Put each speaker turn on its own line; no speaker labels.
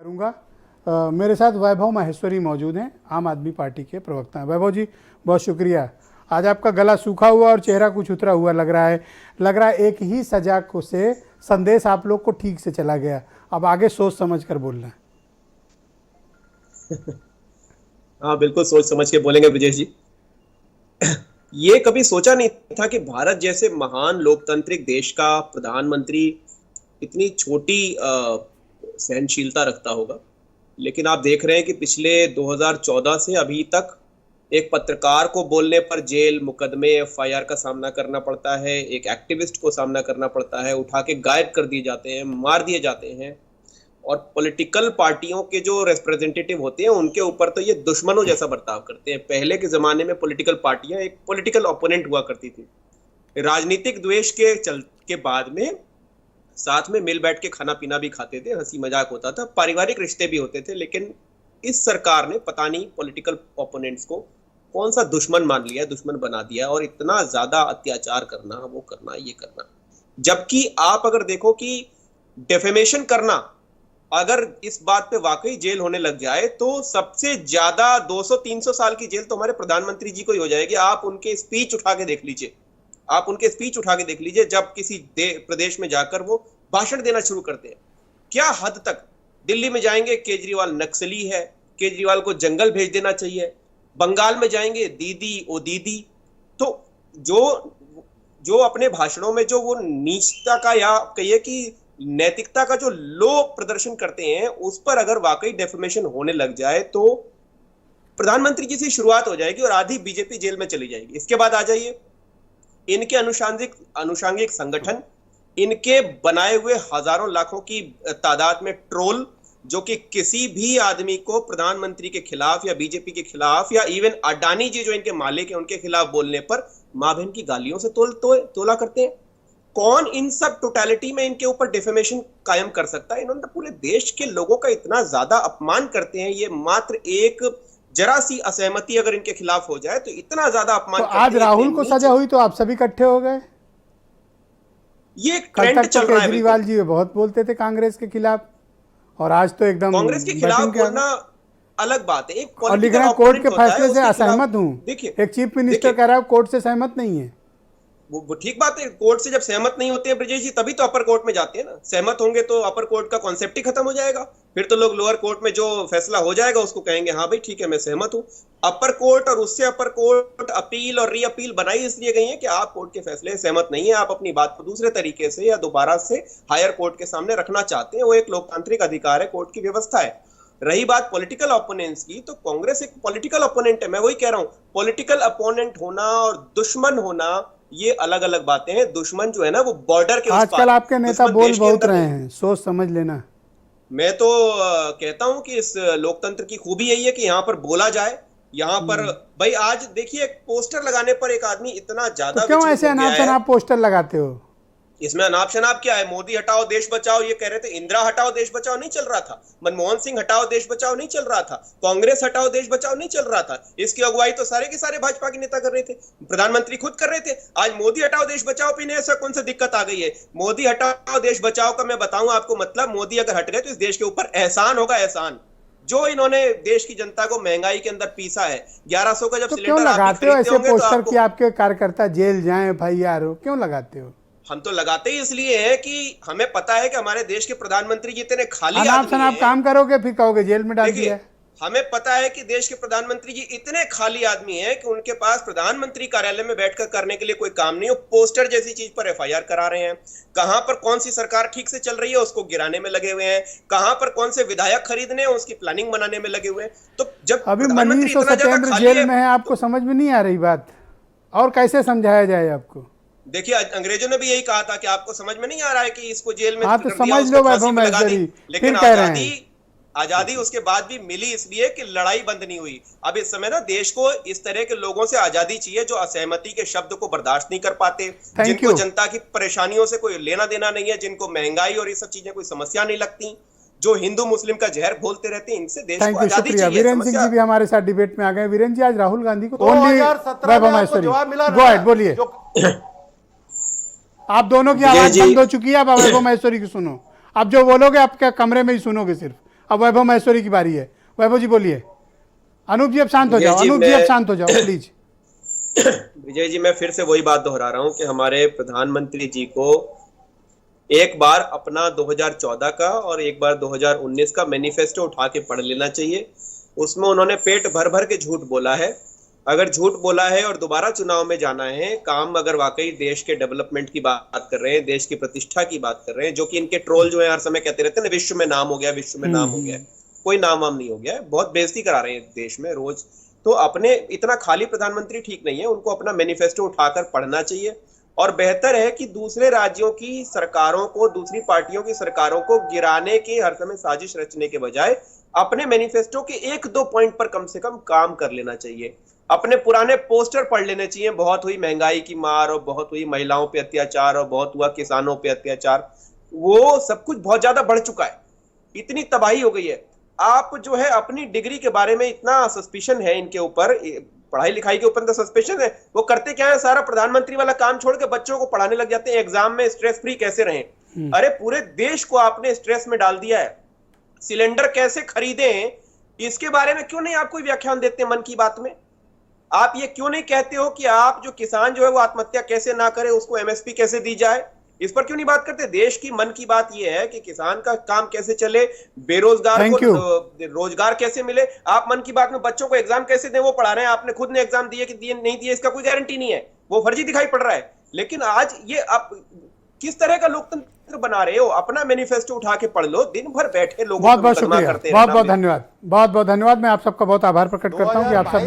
करूँगा। मेरे साथ वैभव माहेश्वरी मौजूद हैं, आम आदमी पार्टी के प्रवक्ता हैं। वैभव जी, बहुत शुक्रिया। आज आपका गला सूखा हुआ और चेहरा कुछ उतरा हुआ लग रहा है एक ही सजा को से संदेश आप लोग को ठीक से चला गया। अब आगे सोच समझ कर बोलना है।
हाँ, बिल्कुल सोच समझ के बोलेंगे ब्रजेश जी। ये कभी सोचा नहीं था कि भारत जैसे महान लोकतांत्रिक देश का प्रधानमंत्री इतनी छोटी सहनशीलता रखता होगा। लेकिन आप देख रहे हैं कि पिछले 2014 से अभी तक एक पत्रकार को बोलने पर जेल, मुकदमे, एफआईआर का सामना करना पड़ता है, एक एक्टिविस्ट को सामना करना पड़ता है, उठा के गायब कर दिए जाते हैं, मार दिए जाते हैं। और पॉलिटिकल पार्टियों के जो रिप्रेजेंटेटिव होते हैं उनके ऊपर तो ये दुश्मनों जैसा बर्ताव करते हैं। पहले के जमाने में पॉलिटिकल पार्टियां एक पॉलिटिकल ओपोनेंट हुआ करती थी। राजनीतिक द्वेष के बाद में साथ में मिल बैठ के खाना पीना भी खाते थे, हंसी मजाक होता था, पारिवारिक रिश्ते भी होते थे। लेकिन इस सरकार ने पता नहीं पॉलिटिकल ओपोनेंट्स को कौन सा दुश्मन मान लिया, दुश्मन बना दिया, और इतना ज्यादा अत्याचार करना, वो करना, ये करना। जबकि आप अगर देखो कि डेफेमेशन करना, अगर इस बात पे वाकई जेल होने लग जाए तो सबसे ज्यादा 200-300 साल की जेल तो हमारे प्रधानमंत्री जी को ही हो जाएगी। आप उनके स्पीच उठा के देख लीजिए, जब किसी प्रदेश में जाकर वो भाषण देना शुरू करते हैं, क्या हद तक दिल्ली में जाएंगे केजरीवाल नक्सली है, केजरीवाल को जंगल भेज देना चाहिए। बंगाल में जाएंगे दीदी ओ दीदी। तो जो अपने भाषणों में जो वो नीचता का या कहिए कि नैतिकता का जो लो प्रदर्शन करते हैं, उस पर अगर वाकई डेफेमेशन होने लग जाए तो प्रधानमंत्री जी से शुरुआत हो जाएगी और आधी बीजेपी जेल में चली जाएगी। इसके बाद आ जाइए इनके अनुषांगिक संगठन, इनके बनाए हुए हजारों लाखों की तादाद में ट्रोल, जो कि किसी भी आदमी को प्रधानमंत्री के खिलाफ या बीजेपी के खिलाफ या इवन अडानी जी जो इनके मालिक हैं उनके खिलाफ बोलने पर मां बहन की गालियों से तोला करते हैं। कौन इन सब टोटलिटी में इनके ऊपर डिफेमेशन कायम कर सकता है? इन्होंने पूरे देश के लोगों का इतना ज्यादा अपमान करते हैं। ये मात्र एक जरा सी असहमति अगर इनके खिलाफ हो जाए तो इतना ज्यादा अपमान
तो आज राहुल को सजा हुई तो आप सभी इकट्ठे हो गए।
ये ट्रेंड चल रहा है।
केजरीवाल जी बहुत बोलते थे कांग्रेस के खिलाफ, और आज तो एकदम
कांग्रेस के खिलाफ बोलना अलग बात है। एक
और लिख रहा है कोर्ट के फैसले से असहमत हूं। देखिए, एक चीफ मिनिस्टर कह रहा है कोर्ट से सहमत नहीं है।
वो ठीक बात है। कोर्ट से जब सहमत नहीं होते हैं ब्रजेश जी, तभी तो अपर कोर्ट में जाते हैं ना। सहमत होंगे तो अपर कोर्ट का कॉन्सेप्ट ही खत्म हो जाएगा। फिर तो लोग लोअर कोर्ट में जो फैसला हो जाएगा उसको कहेंगे हाँ भाई ठीक है, मैं सहमत हूं। अपर कोर्ट और उससे अपर कोर्ट अपील और री अपील बनाई इसलिए गई है कि आप कोर्ट के फैसले से सहमत नहीं है, आप अपनी बात को दूसरे तरीके से या दोबारा से हायर कोर्ट के सामने रखना चाहते हैं। वो एक लोकतांत्रिक अधिकार है, कोर्ट की व्यवस्था है। रही बात पॉलिटिकल ओपोनेंट्स की, तो कांग्रेस एक पॉलिटिकल ओपोनेंट है। मैं वही कह रहा हूं, पॉलिटिकल ओपोनेंट होना और दुश्मन होना ये अलग अलग बातें हैं। दुश्मन जो है ना वो बॉर्डर के
आजकल आपके नेता बोल बहुत रहे हैं, सोच समझ लेना।
मैं तो कहता हूं कि इस लोकतंत्र की खूबी यही है कि यहाँ पर बोला जाए। यहाँ पर भाई आज देखिए पोस्टर लगाने पर एक आदमी इतना ज्यादा
तो क्यों ऐसे अनाप शनाप पोस्टर लगाते हो?
इसमें अनाप शनाप क्या है? मोदी हटाओ देश बचाओ ये कह रहे थे, इंदिरा हटाओ देश बचाओ नहीं चल रहा था, मनमोहन सिंह हटाओ देश बचाओ नहीं चल रहा था, कांग्रेस हटाओ देश बचाओ नहीं चल रहा था। इसकी अगुवाई तो सारे के सारे भाजपा के नेता कर रहे थे, प्रधानमंत्री खुद कर रहे थे। आज मोदी हटाओ देश बचाओ पे ऐसा कौन सा दिक्कत आ गई है? मोदी हटाओ देश बचाओ का मैं बताऊं आपको मतलब, मोदी अगर हट गए तो इस देश के ऊपर एहसान होगा। एहसान जो इन्होंने देश की जनता को महंगाई के अंदर पीसा है। 1100 का जब
सिलेंडर क्यों लगाते हो ऐसे पोस्टर कि आपके कार्यकर्ता जेल जाएं, एफआईआर हो? क्यों लगाते हो?
हम तो लगाते ही इसलिए है कि हमें पता है कि हमारे देश के प्रधानमंत्री जी इतने खाली आदमी
हैं। काम करोगे फिर कहोगे जेल में डाल दिया।
हमें पता है कि देश के प्रधानमंत्री जी इतने खाली आदमी हैं कि उनके पास प्रधानमंत्री कार्यालय में बैठकर करने के लिए कोई काम नहीं हो। पोस्टर जैसी चीज पर एफआईआर करा रहे हैं। कहां पर कौन सी सरकार ठीक से चल रही है उसको गिराने में लगे हुए हैं, कहां पर कौन से विधायक खरीदने हैं उसकी प्लानिंग बनाने में लगे हुए हैं। तो जब
अभी मनीष और सत्येंद्र जेल में है, आपको समझ में नहीं आ रही बात, और कैसे समझाया जाए आपको?
देखिए अंग्रेजों ने भी यही कहा था कि आपको समझ में नहीं आ रहा है कि इसको जेल में
तो समझ लो वैभव माहेश्वरी,
लेकिन आजादी उसके बाद भी मिली इसलिए कि लड़ाई बंद नहीं हुई। अब इस समय ना देश को इस तरह के लोगों से आजादी चाहिए जो असहमति के शब्द को बर्दाश्त नहीं कर पाते, जिनको जनता की परेशानियों से कोई लेना देना नहीं है, जिनको महंगाई और ये सब चीजें कोई समस्या नहीं लगती, जो हिंदू मुस्लिम का जहर बोलते रहते हैं। इनसे देश को आजादी चाहिए।
वीरेंद्र सिंह जी भी हमारे साथ डिबेट में आ गए। वीरेंद्र जी, आज राहुल गांधी को वैभव माहेश्वरी गो अहेड बोलिए। आप दोनों की आवाज बंद हो चुकी है, अब वैभव माहेश्वरी की सुनो। आप जो बोलोगे आपके कमरे में ही सुनोगे सिर्फ, अब वैभव महेश्वरी की बारी है। वैभव जी बोलिए। अनूप जी अब शांत हो
विजय
जाओ,
जी,
अनूप जी अब
मैं-
शांत हो जाओ प्लीज।
विजय जी, मैं फिर से वही बात दोहरा रहा हूं कि हमारे प्रधानमंत्री जी को एक बार अपना 2014 का और एक बार 2019 का मैनिफेस्टो उठा के पढ़ लेना चाहिए। उसमें उन्होंने पेट भर भर के झूठ बोला है। अगर झूठ बोला है और दोबारा चुनाव में जाना है, काम अगर वाकई देश के डेवलपमेंट की बात कर रहे हैं, देश की प्रतिष्ठा की बात कर रहे हैं, जो कि इनके ट्रोल जो है हर समय कहते रहते हैं ना, विश्व में नाम हो गया, विश्व में नाम हो गया, कोई नाम वाम नहीं हो गया है, बहुत बेइज्जती करा रहे हैं देश में रोज। तो अपने इतना खाली प्रधानमंत्री ठीक नहीं है, उनको अपना मैनिफेस्टो उठाकर पढ़ना चाहिए। और बेहतर है कि दूसरे राज्यों की सरकारों को, दूसरी पार्टियों की सरकारों को गिराने की हर समय साजिश रचने के बजाय अपने मैनिफेस्टो के एक दो पॉइंट पर कम से कम काम कर लेना चाहिए। अपने पुराने पोस्टर पढ़ लेने चाहिए, बहुत हुई महंगाई की मार और बहुत हुई महिलाओं पे अत्याचार और बहुत हुआ किसानों पे अत्याचार, वो सब कुछ बहुत ज्यादा बढ़ चुका है, इतनी तबाही हो गई है। आप जो है अपनी डिग्री के बारे में इतना सस्पिशन है इनके ऊपर, पढ़ाई लिखाई के ऊपर तो सस्पेशन है, वो करते क्या है, सारा प्रधानमंत्री वाला काम छोड़ के बच्चों को पढ़ाने लग जाते हैं एग्जाम में स्ट्रेस फ्री कैसे रहें। अरे पूरे देश को आपने स्ट्रेस में डाल दिया है। सिलेंडर कैसे खरीदें इसके बारे में क्यों नहीं आप कोई व्याख्यान देते मन की बात में? आप ये क्यों नहीं कहते हो कि आप जो किसान जो है वो आत्महत्या कैसे ना करे, उसको एमएसपी कैसे दी जाए, इस पर क्यों नहीं बात करते? देश की मन की बात ये है कि किसान का काम कैसे चले, बेरोजगार को रोजगार कैसे मिले। आप मन की बात में बच्चों को एग्जाम कैसे दें वो पढ़ा रहे हैं। आपने खुद ने एग्जाम दिए कि दिए नहीं दिए इसका कोई गारंटी नहीं है, वो फर्जी दिखाई पड़ रहा है। लेकिन आज ये आप किस तरह का लोकतंत्र बना रहे हो? अपना मैनिफेस्टो उठा के पढ़ लो, दिन भर बैठे लोगों
बहुत बहुत शुक्रिया, बहुत बहुत धन्यवाद, बहुत बहुत धन्यवाद। मैं आप सबका बहुत आभार प्रकट करता हूँ कि आप सब